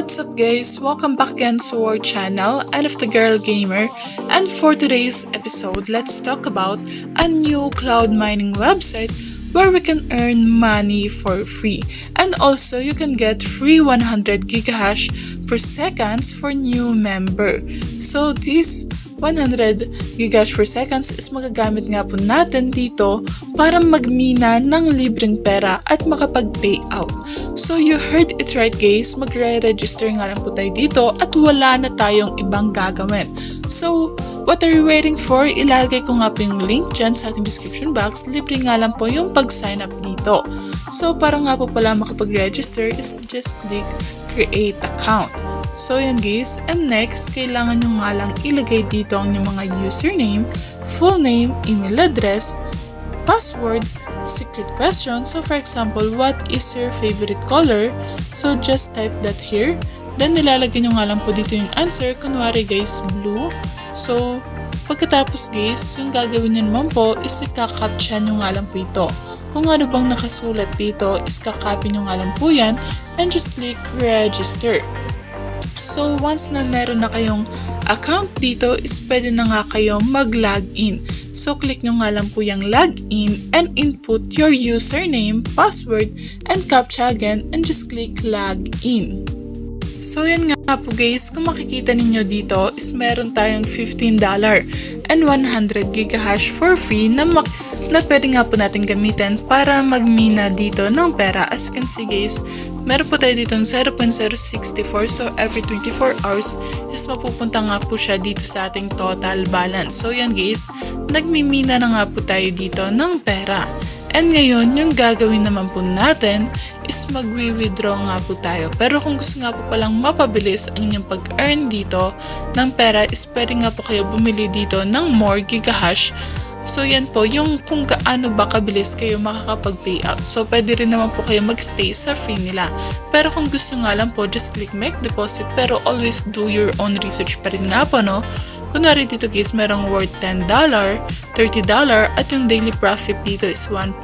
What's up guys? Welcome back again to our channel, Elif the Girl Gamer, and for today's episode, let's talk about a new cloud mining website where we can earn money for free, and also you can get free 100 gigahash per seconds for new member. So this 100 gigahash per seconds is magagamit nga po natin dito para magmina ng libreng pera at makapag-payout. So you heard it right guys, magre-register nga lang po tayo dito at wala na tayong ibang gagawin. So what are you waiting for? Ilalagay ko nga po yung link dyan sa ating description box. Libre nga lang po yung pag-sign up dito. So para nga po pala makapag-register is just click create account. So yan guys, and next, kailangan nyo nga lang ilagay dito ang inyong mga username, full name, email address, password, secret question. So for example, what is your favorite color? So just type that here. Then nilalagay nyo nga lang po dito yung answer. Kunwari guys, blue. So pagkatapos guys, yung gagawin nyo naman po is ikakaptcha nyo nga lang po ito. Kung ano bang nakasulat dito is kakopy nyo nga lang po yan and just click register. So once na meron na kayong account dito is pwede na nga kayo mag-login. So click nyo nga lang po yung login and input your username, password, and captcha again and just click login. So yan nga po guys, kung makikita ninyo dito is meron tayong $15 and 100 gigahash for free na pwede nga po natin gamitin para magmina dito ng pera. As you can see guys, meron po tayo dito ng 0.064, so every 24 hours is mapupunta nga po siya dito sa ating total balance. So yan guys, nagmimina na nga po tayo dito ng pera. And ngayon, yung gagawin naman po natin is magwi-withdraw nga po tayo. Pero kung gusto nga po palang mapabilis ang inyong pag-earn dito ng pera is pwede nga po kayo bumili dito ng more gigahash. So yan po, yung kung gaano ba kabilis kayo makakapag-payout. So pwede rin naman po kayo mag-stay sa free nila. Pero kung gusto nga lang po, just click make deposit. Pero always do your own research pa rin nga po, no? Kunwari dito guys, merong worth $10, $30, at yung daily profit dito is $1.1.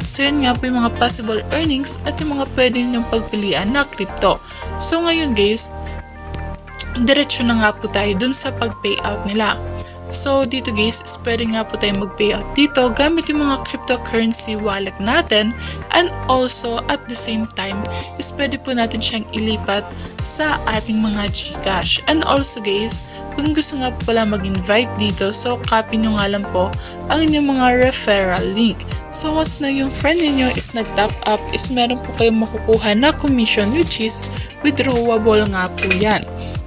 So yan nga po yung mga possible earnings at yung mga pwede nyong pagpilian na crypto. So ngayon guys, diretso na nga po tayo dun sa pag-payout nila. So dito guys, is pwede nga po tayo mag-payout dito gamit yung mga cryptocurrency wallet natin, and also at the same time is pwede po natin siyang ilipat sa ating mga Gcash. And also guys, kung gusto nga po pala mag-invite dito, so copy nyo nga lang po ang inyong mga referral link. So once na yung friend niyo is nag-top up, is meron po kayong makukuha na commission which is withdrawable nga po yan.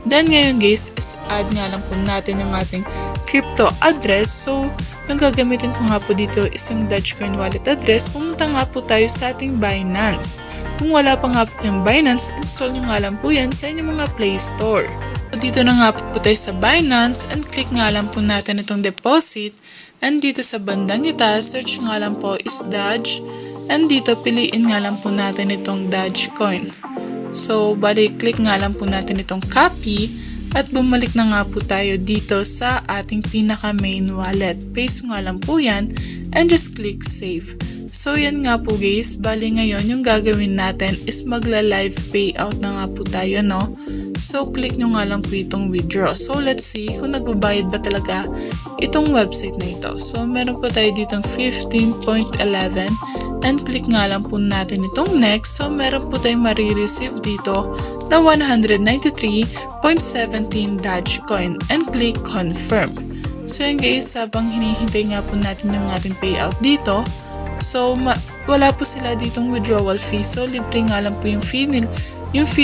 Then ngayon guys, is add nga lang po natin yung ating crypto address. So yung gagamitin ko nga po dito is yung Dogecoin wallet address. Pumunta nga po tayo sa ating Binance. Kung wala pa nga po kayong Binance, install nyo nga lang po yan sa inyong mga Play Store. So dito na nga po tayo sa Binance and click nga lang po natin itong deposit. And dito sa bandang itaas, search nga lang po is Doge. And dito piliin nga lang po natin itong Dogecoin. So, bali, click nga lang po natin itong copy at bumalik na nga po tayo dito sa ating pinaka main wallet. Paste nga lang po yan and just click save. So, yan nga po guys. Bali ngayon, yung gagawin natin is magla-live payout na nga po tayo, no? So, click nyo nga lang po itong withdraw. So, let's see kung nagbabayad ba talaga itong website na ito. So, meron po tayo ditong 15.11 and click nga lang po natin itong next. So, meron po tayong marireceive dito na 193.17 Dogecoin and click confirm. So, yan guys, habang hinihintay nga po natin yung ating payout dito, so, wala po sila ditong withdrawal fee. So, libre nga lang po yung fee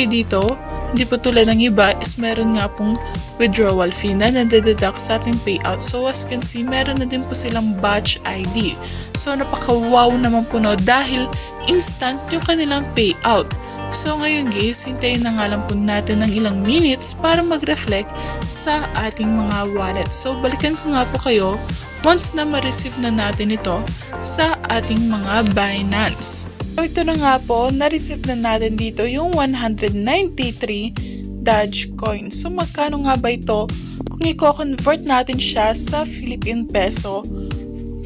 dito. Hindi po tulad ng iba is meron nga pong withdrawal fee na nade-deduct sa ating payout. So as you can see, meron na din po silang batch ID. So napaka-wow naman po no dahil instant yung kanilang payout. So ngayon guys, hintayin na nga lang po natin ng ilang minutes para mag-reflect sa ating mga wallet. So balikan ko nga po kayo once na ma-receive na natin ito sa ating mga Binance. So ito na nga po, na-receive na natin dito yung 193 Dogecoin. So magkano nga ba ito kung i-convert natin siya sa Philippine Peso?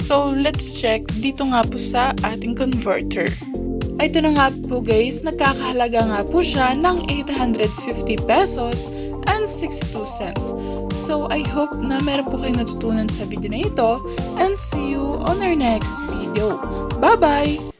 So let's check dito nga po sa ating converter. Ito na nga po guys, nagkakahalaga nga po siya ng 850 pesos and 62 cents. So I hope na meron po kayong natutunan sa video na ito and see you on our next video. Bye-bye!